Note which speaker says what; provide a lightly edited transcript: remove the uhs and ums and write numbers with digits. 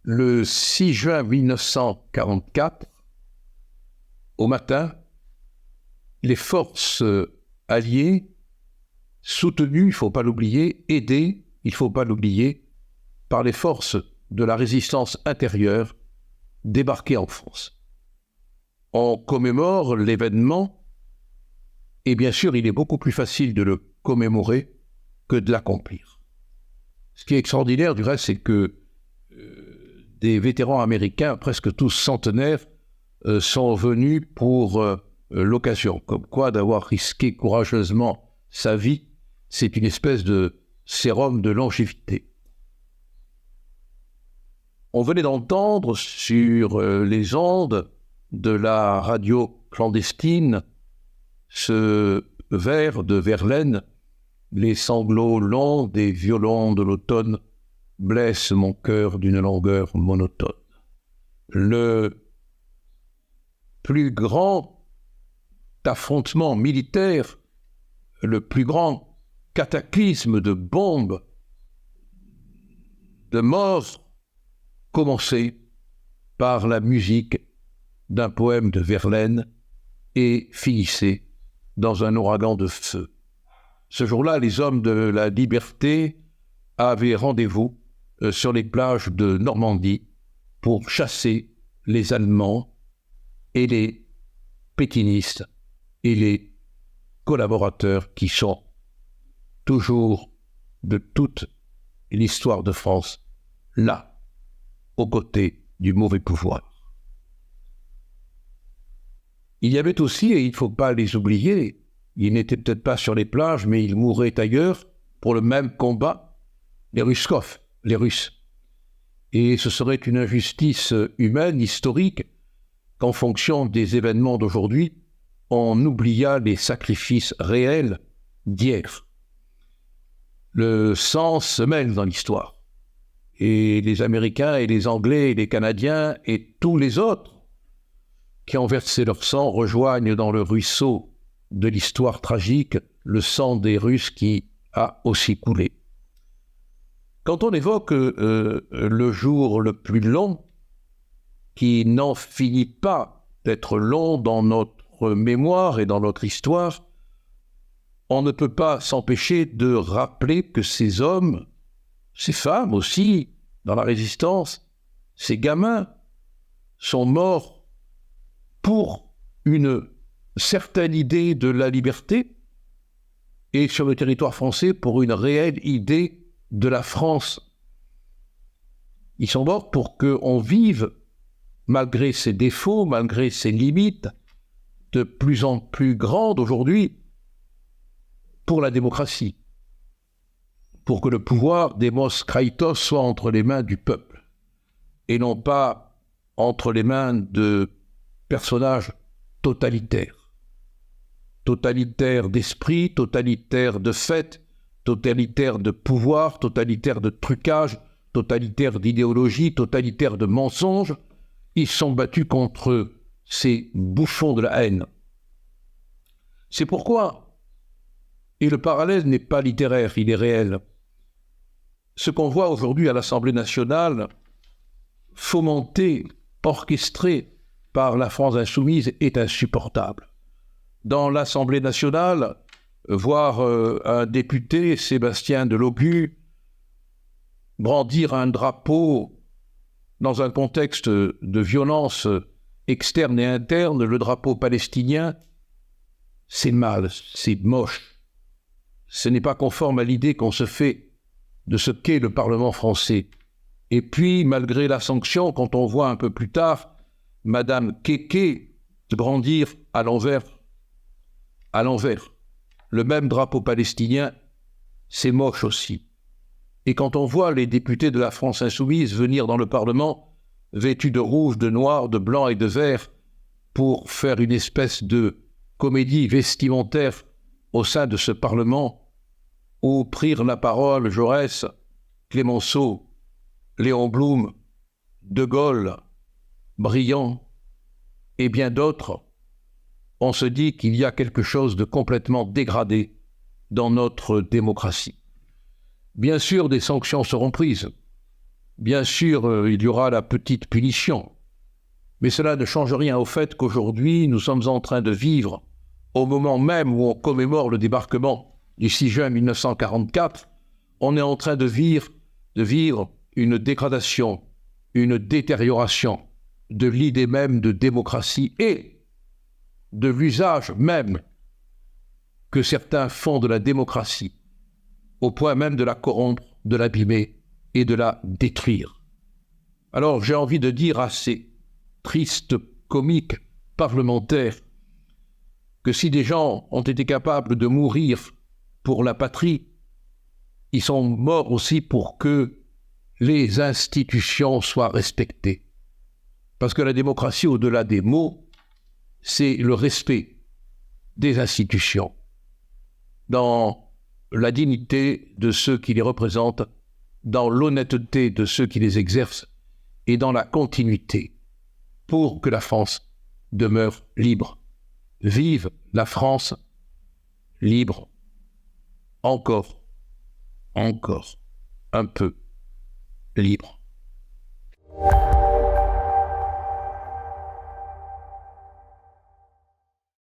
Speaker 1: Le 6 juin 1944, au matin, les forces alliées, soutenues, il ne faut pas l'oublier, aidées, il ne faut pas l'oublier, par les forces de la résistance intérieure, débarquaient en France. On commémore l'événement, et bien sûr, il est beaucoup plus facile de le commémorer que de l'accomplir. Ce qui est extraordinaire, du reste, c'est que des vétérans américains, presque tous centenaires, sont venus pour l'occasion. Comme quoi, d'avoir risqué courageusement sa vie, c'est une espèce de sérum de longévité. On venait d'entendre sur les ondes de la radio clandestine ce vers de Verlaine, « Les sanglots longs des violons de l'automne blessent mon cœur d'une longueur monotone ». Le plus grand affrontement militaire, le plus grand cataclysme de bombes, de morts, commençait par la musique d'un poème de Verlaine et finissait dans un ouragan de feu. Ce jour-là, les hommes de la liberté avaient rendez-vous sur les plages de Normandie pour chasser les Allemands et les pétinistes et les collaborateurs qui sont toujours de toute l'histoire de France là, aux côtés du mauvais pouvoir. Il y avait aussi, et il ne faut pas les oublier, ils n'étaient peut-être pas sur les plages, mais ils mouraient ailleurs pour le même combat, les Ruskov, les Russes. Et ce serait une injustice humaine, historique, qu'en fonction des événements d'aujourd'hui, on oubliât les sacrifices réels d'hier. Le sang se mêle dans l'histoire. Et les Américains et les Anglais et les Canadiens et tous les autres qui ont versé leur sang rejoignent dans le ruisseau de l'histoire tragique le sang des Russes qui a aussi coulé. Quand on évoque le jour le plus long, qui n'en finit pas d'être long dans notre mémoire et dans notre histoire, on ne peut pas s'empêcher de rappeler que ces hommes, ces femmes aussi, dans la résistance, ces gamins, sont morts pour une certaine idée de la liberté et sur le territoire français pour une réelle idée de la France. Ils sont morts pour qu'on vive, malgré ses défauts, malgré ses limites, de plus en plus grandes aujourd'hui, pour la démocratie, pour que le pouvoir demos kraitos soit entre les mains du peuple, et non pas entre les mains de personnages totalitaires. Totalitaires d'esprit, totalitaires de fait, totalitaires de pouvoir, totalitaires de trucage, totalitaires d'idéologie, totalitaires de mensonges. Ils sont battus contre ces bouffons de la haine. C'est pourquoi, et le parallèle n'est pas littéraire, il est réel, ce qu'on voit aujourd'hui à l'Assemblée nationale, fomenté, orchestré par la France insoumise, est insupportable. Dans l'Assemblée nationale, voir un député, Sébastien Delogu, brandir un drapeau dans un contexte de violence externe et interne, le drapeau palestinien, c'est mal, c'est moche. Ce n'est pas conforme à l'idée qu'on se fait de ce qu'est le Parlement français. Et puis, malgré la sanction, quand on voit un peu plus tard Madame Keke se brandir à l'envers, le même drapeau palestinien, c'est moche aussi. Et quand on voit les députés de la France insoumise venir dans le Parlement, vêtus de rouge, de noir, de blanc et de vert, pour faire une espèce de comédie vestimentaire au sein de ce Parlement, où prirent la parole Jaurès, Clémenceau, Léon Blum, De Gaulle, Briand et bien d'autres, on se dit qu'il y a quelque chose de complètement dégradé dans notre démocratie. Bien sûr, des sanctions seront prises. bien sûr, il y aura la petite punition. Mais cela ne change rien au fait qu'aujourd'hui, nous sommes en train de vivre, au moment même où on commémore le débarquement du 6 juin 1944, on est en train de vivre une dégradation, une détérioration de l'idée même de démocratie et de l'usage même que certains font de la démocratie, au point même de la corrompre, de l'abîmer et de la détruire. Alors j'ai envie de dire à ces tristes comiques parlementaires que si des gens ont été capables de mourir pour la patrie, ils sont morts aussi pour que les institutions soient respectées. Parce que la démocratie, au-delà des mots, c'est le respect des institutions, dans la dignité de ceux qui les représentent, dans l'honnêteté de ceux qui les exercent et dans la continuité pour que la France demeure libre. Vive la France libre, encore un peu libre.